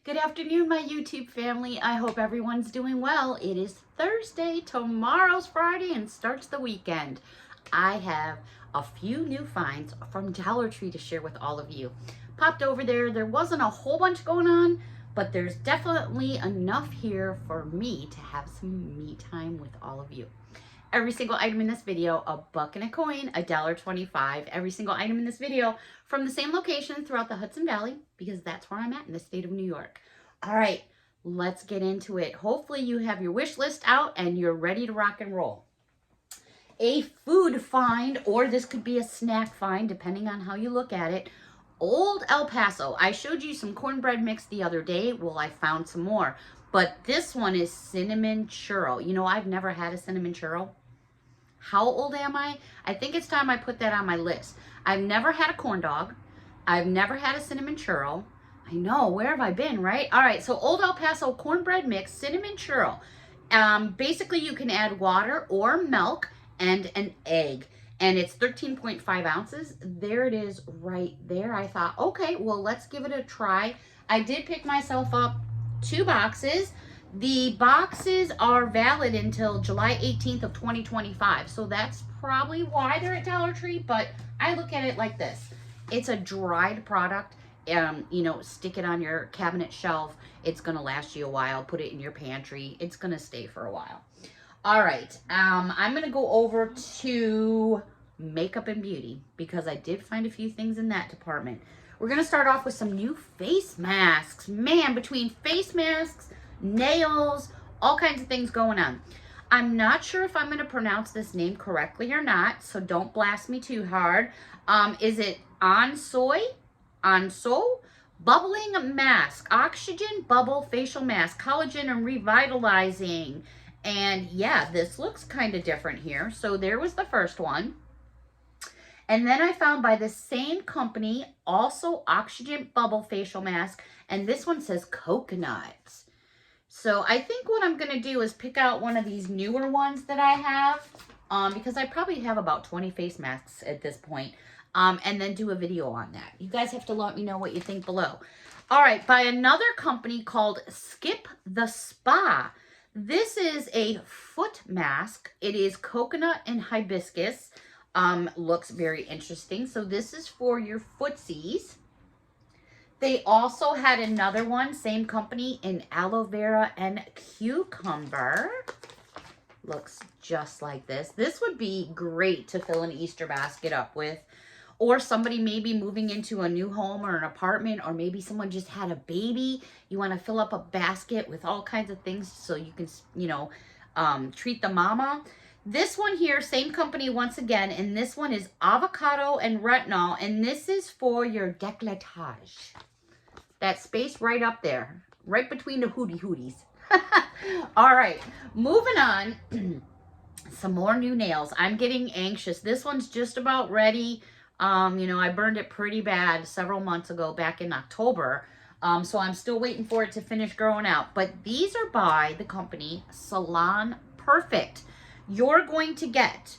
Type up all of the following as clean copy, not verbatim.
Good afternoon, my YouTube family. I hope everyone's doing well. It is Thursday, tomorrow's Friday, and starts the weekend. I have a few new finds from Dollar Tree to share with all of you. Popped over there. There wasn't a whole bunch going on, but there's definitely enough here for me to have some me time with all of you. Every single item in this video, a buck and a coin, $1.25. Every single item in this video from the same location throughout the Hudson Valley, because that's where I'm at in the state of New York. All right, let's get into it. Hopefully you have your wish list out and you're ready to rock and roll. A food find, or this could be a snack find, depending on how you look at it. Old El Paso. I showed you some cornbread mix the other day. Well, I found some more. But this one is cinnamon churro. You know, I've never had a cinnamon churro. How old am I? I think it's time I put that on my list. I've never had a corn dog. I've never had a cinnamon churro. I know, where have I been, right? All right, so Old El Paso cornbread mix, cinnamon churro. Basically, you can add water or milk and an egg. And it's 13.5 ounces. There it is right there. I thought, okay, well, let's give it a try. I did pick myself up 2 boxes. The boxes are valid until July 18th of 2025. So that's probably why they're at Dollar Tree. But I look at it like this. It's a dried product. You know, stick it on your cabinet shelf. It's going to last you a while. Put it in your pantry. It's going to stay for a while. All right. I'm going to go over to makeup and beauty because I did find a few things in that department. We're going to start off with some new face masks. Man, between face masks, nails, all kinds of things going on. I'm not sure if I'm going to pronounce this name correctly or not, so don't blast me too hard. Is it Onso? Bubbling mask, oxygen bubble facial mask, collagen and revitalizing. And yeah, this looks kind of different here. So there was the first one. And then I found by the same company, also oxygen bubble facial mask. And this one says coconuts. So I think what I'm going to do is pick out one of these newer ones that I have. Because I probably have about 20 face masks at this point. And then do a video on that. You guys have to let me know what you think below. All right, by another company called Skip the Spa. This is a foot mask. It is coconut and hibiscus. Looks very interesting. So this is for your footsies. They also had another one, same company, in aloe vera and cucumber. Looks just like this. This would be great to fill an Easter basket up with. Or somebody maybe moving into a new home or an apartment, or maybe someone just had a baby. You want to fill up a basket with all kinds of things so you can, you know, treat the mama. This one here, same company once again, and this one is avocado and retinol, and this is for your décolletage. That space right up there, right between the hooties. All right, moving on. Some more new nails. I'm getting anxious. This one's just about ready. You know, I burned it pretty bad several months ago, back in October. So I'm still waiting for it to finish growing out. But these are by the company Salon Perfect. You're going to get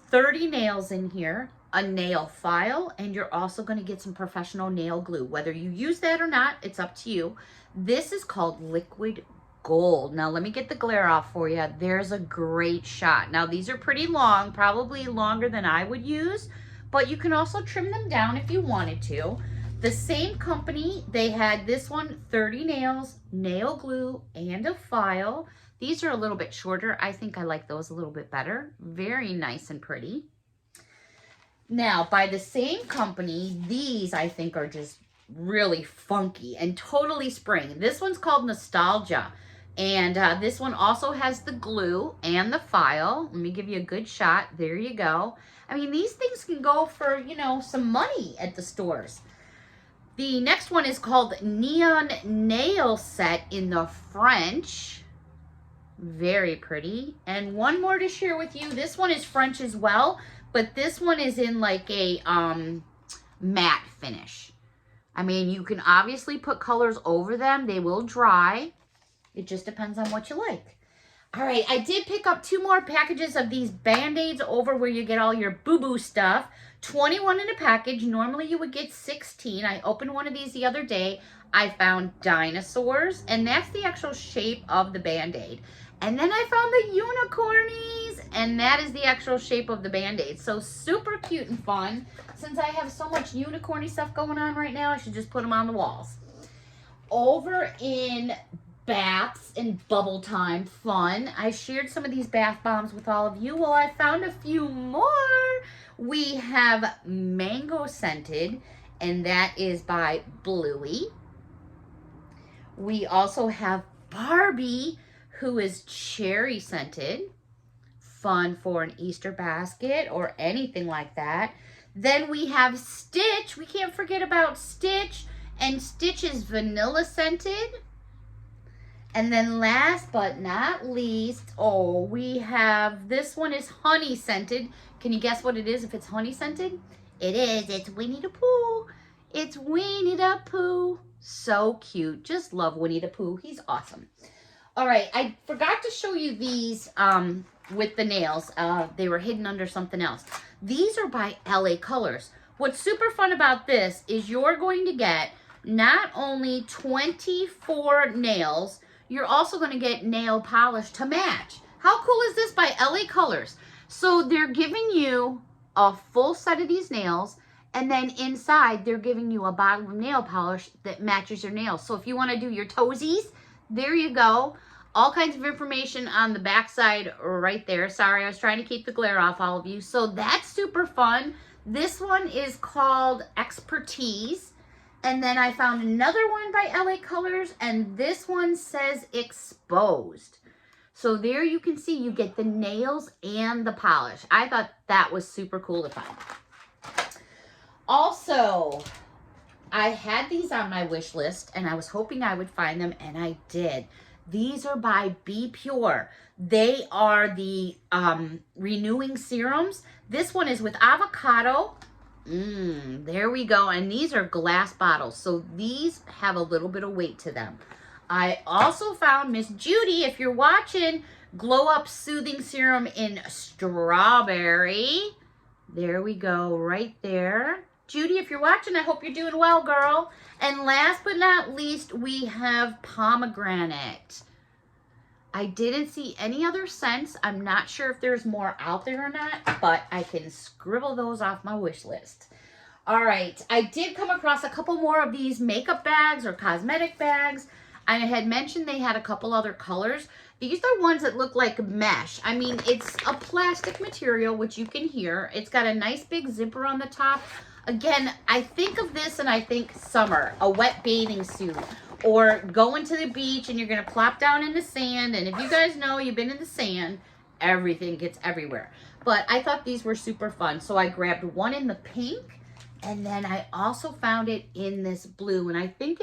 30 nails in here, a nail file, and you're also going to get some professional nail glue. Whether you use that or not, it's up to you. This is called Liquid Gold. Now, let me get the glare off for you. There's a great shot. Now, these are pretty long, probably longer than I would use, but you can also trim them down if you wanted to. The same company, they had this one, 30 nails, nail glue, and a file. These are a little bit shorter. I think I like those a little bit better. Very nice and pretty. Now, by the same company, these I think are just really funky and totally spring. This one's called Nostalgia. And this one also has the glue and the file. Let me give you a good shot. There you go. I mean, these things can go for, you know, some money at the stores. The next one is called Neon Nail Set in the French. Very pretty. And one more to share with you. This one is French as well, but this one is in like a matte finish. I mean, you can obviously put colors over them. They will dry. It just depends on what you like. All right, I did pick up 2 more packages of these Band-Aids over where you get all your boo-boo stuff. 21 in a package. Normally you would get 16. I opened one of these the other day. I found dinosaurs, and that's the actual shape of the Band-Aid. And then I found the unicornies, and that is the actual shape of the Band-Aid. So super cute and fun. Since I have so much unicorny stuff going on right now, I should just put them on the walls. Over in baths and bubble time fun, I shared some of these bath bombs with all of you. Well, I found a few more. We have mango scented, and that is by Bluey. We also have Barbie, who is cherry scented. Fun for an Easter basket or anything like that. Then we have Stitch. We can't forget about Stitch. And Stitch is vanilla scented. And then last but not least, we have, this one is honey scented. Can you guess what it is if it's honey scented? It is. It's Winnie the Pooh. It's Winnie the Pooh. So cute. Just love Winnie the Pooh. He's awesome. All right. I forgot to show you these with the nails. They were hidden under something else. These are by LA Colors. What's super fun about this is you're going to get not only 24 nails, you're also going to get nail polish to match. How cool is this by LA Colors? So they're giving you a full set of these nails, and then inside they're giving you a bottle of nail polish that matches your nails. So if you want to do your toesies, there you go. All kinds of information on the back side right there. Sorry, I was trying to keep the glare off all of you. So that's super fun. This one is called Expertise. And then I found another one by LA Colors, and this one says Exposed. So there you can see you get the nails and the polish. I thought that was super cool to find. Also, I had these on my wish list, and I was hoping I would find them, and I did. These are by Be Pure. They are the renewing serums. This one is with avocado. There we go. And these are glass bottles, so these have a little bit of weight to them. I also found Miss Judy, if you're watching, Glow Up Soothing Serum in Strawberry. There we go, right there. Judy, if you're watching, I hope you're doing well, girl. And last but not least, we have Pomegranate. I didn't see any other scents. I'm not sure if there's more out there or not, but I can scribble those off my wish list. All right, I did come across a couple more of these makeup bags or cosmetic bags. I had mentioned they had a couple other colors. These are ones that look like mesh. I mean, it's a plastic material, which you can hear. It's got a nice big zipper on the top. Again, I think of this and I think summer, a wet bathing suit. Or going to the beach and you're going to plop down in the sand. And if you guys know you've been in the sand, everything gets everywhere. But I thought these were super fun. So I grabbed one in the pink. And then I also found it in this blue. And I think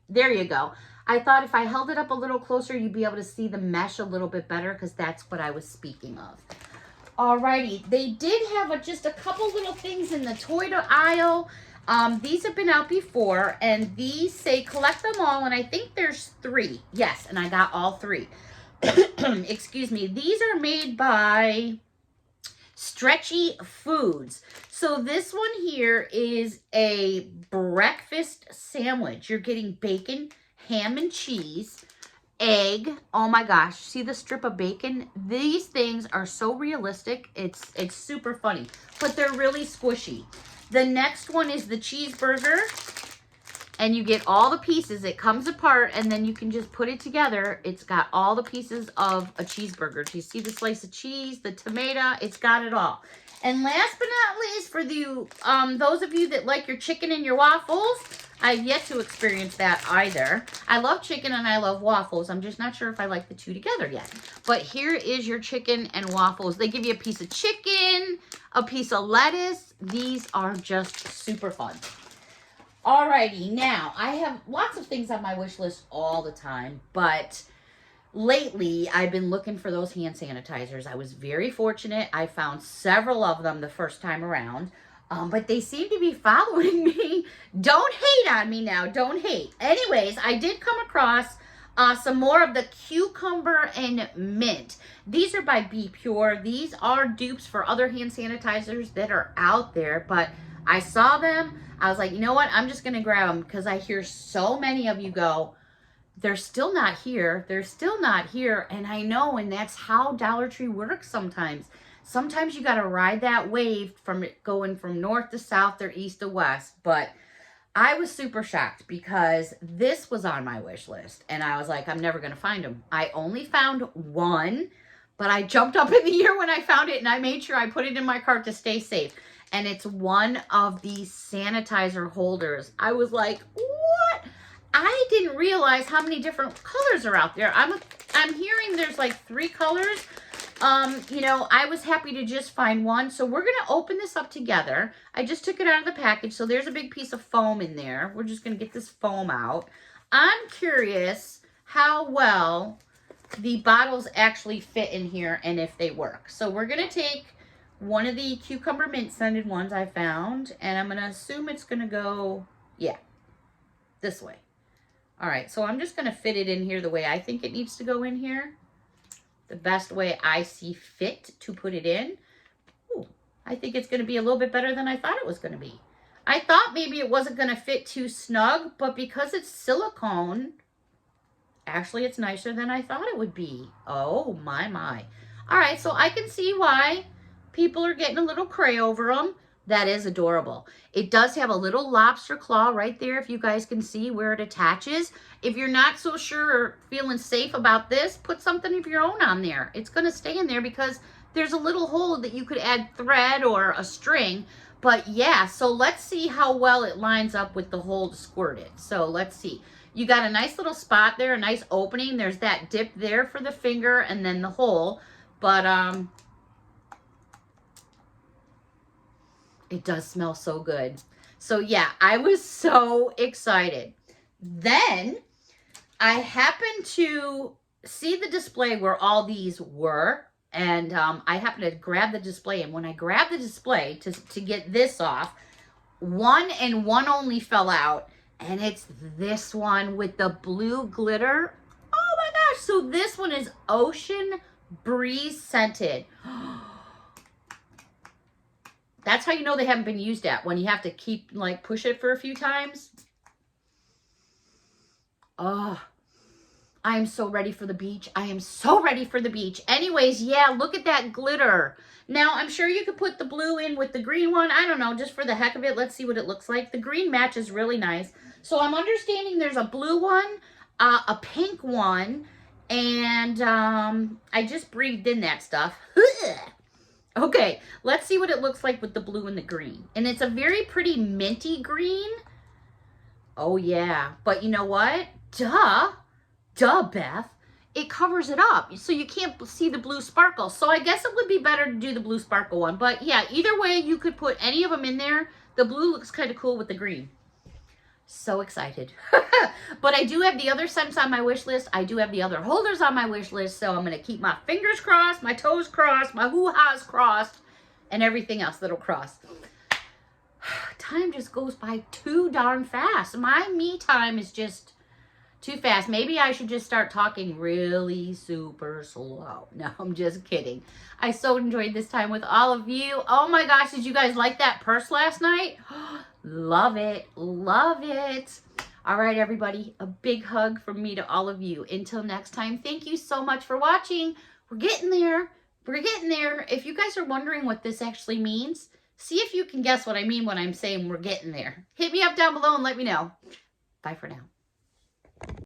there you go. I thought if I held it up a little closer, you'd be able to see the mesh a little bit better, because that's what I was speaking of. Alrighty. They did have just a couple little things in the toy aisle. These have been out before, and these say collect them all, and I think there's 3. Yes, and I got all 3. Excuse me. These are made by Stretchy Foods. So this one here is a breakfast sandwich. You're getting bacon, ham and cheese, egg. Oh my gosh, see the strip of bacon? These things are so realistic. It's super funny, but they're really squishy. The next one is the cheeseburger, and you get all the pieces. It comes apart, and then you can just put it together. It's got all the pieces of a cheeseburger. Do you see the slice of cheese, the tomato? It's got it all. And last but not least, for those of you that like your chicken and your waffles, I've yet to experience that either. I love chicken and I love waffles. I'm just not sure if I like the two together yet. But here is your chicken and waffles. They give you a piece of chicken, a piece of lettuce. These are just super fun. Alrighty, now I have lots of things on my wish list all the time, but lately I've been looking for those hand sanitizers. I was very fortunate. I found several of them the first time around. But they seem to be following me. Don't hate on me now. Don't hate. Anyways, I did come across some more of the cucumber and mint. These are by Be Pure. These are dupes for other hand sanitizers that are out there, but I saw them. I was like, you know what? I'm just going to grab them because I hear so many of you go, they're still not here. They're still not here. And I know, and that's how Dollar Tree works sometimes. Sometimes you got to ride that wave from it going from north to south or east to west. But I was super shocked because this was on my wish list. And I was like, I'm never going to find them. I only found one, but I jumped up in the air when I found it and I made sure I put it in my cart to stay safe. And it's one of these sanitizer holders. I was like, what? I didn't realize how many different colors are out there. I'm hearing there's like 3 colors. You know, I was happy to just find one. So we're going to open this up together. I just took it out of the package. So there's a big piece of foam in there. We're just going to get this foam out. I'm curious how well the bottles actually fit in here and if they work. So we're going to take one of the cucumber mint scented ones I found. And I'm going to assume it's going to go, yeah, this way. All right, so I'm just going to fit it in here the way I think it needs to go in here. The best way I see fit to put it in. Ooh, I think it's going to be a little bit better than I thought it was going to be. I thought maybe it wasn't going to fit too snug, but because it's silicone, actually it's nicer than I thought it would be. Oh, my, my. All right, so I can see why people are getting a little cray over them. That is adorable. It does have a little lobster claw right there, if you guys can see where it attaches. If you're not so sure or feeling safe about this, put something of your own on there. It's going to stay in there because there's a little hole that you could add thread or a string. But yeah, so let's see how well it lines up with the hole to squirt it. So let's see. You got a nice little spot there, a nice opening. There's that dip there for the finger and then the hole. But it does smell so good. So yeah, I was so excited. Then I happened to see the display where all these were. And I happened to grab the display. And when I grabbed the display to get this off, one and one only fell out. And it's this one with the blue glitter. Oh my gosh. So this one is Ocean Breeze scented. That's how you know they haven't been used at, when you have to keep, like, push it for a few times. Oh, I am so ready for the beach. I am so ready for the beach. Anyways, yeah, look at that glitter. Now, I'm sure you could put the blue in with the green one. I don't know, just for the heck of it. Let's see what it looks like. The green matches really nice. So I'm understanding there's a blue one, a pink one, and I just breathed in that stuff. Okay, let's see what it looks like with the blue and the green. And it's a very pretty minty green. Oh, yeah. But you know what? Duh, Beth. It covers it up, so you can't see the blue sparkle. So I guess it would be better to do the blue sparkle one. But yeah, either way, you could put any of them in there. The blue looks kind of cool with the green. So excited. But I do have the other scents on my wish list. I do have the other holders on my wish list. So I'm going to keep my fingers crossed, my toes crossed, my hoo-ha's crossed, and everything else that'll cross. Time just goes by too darn fast. My me time is just too fast. Maybe I should just start talking really super slow. No, I'm just kidding. I so enjoyed this time with all of you. Oh my gosh, did you guys like that purse last night? Love it. Love it. All right, everybody. A big hug from me to all of you. Until next time, thank you so much for watching. We're getting there. We're getting there. If you guys are wondering what this actually means, see if you can guess what I mean when I'm saying we're getting there. Hit me up down below and let me know. Bye for now.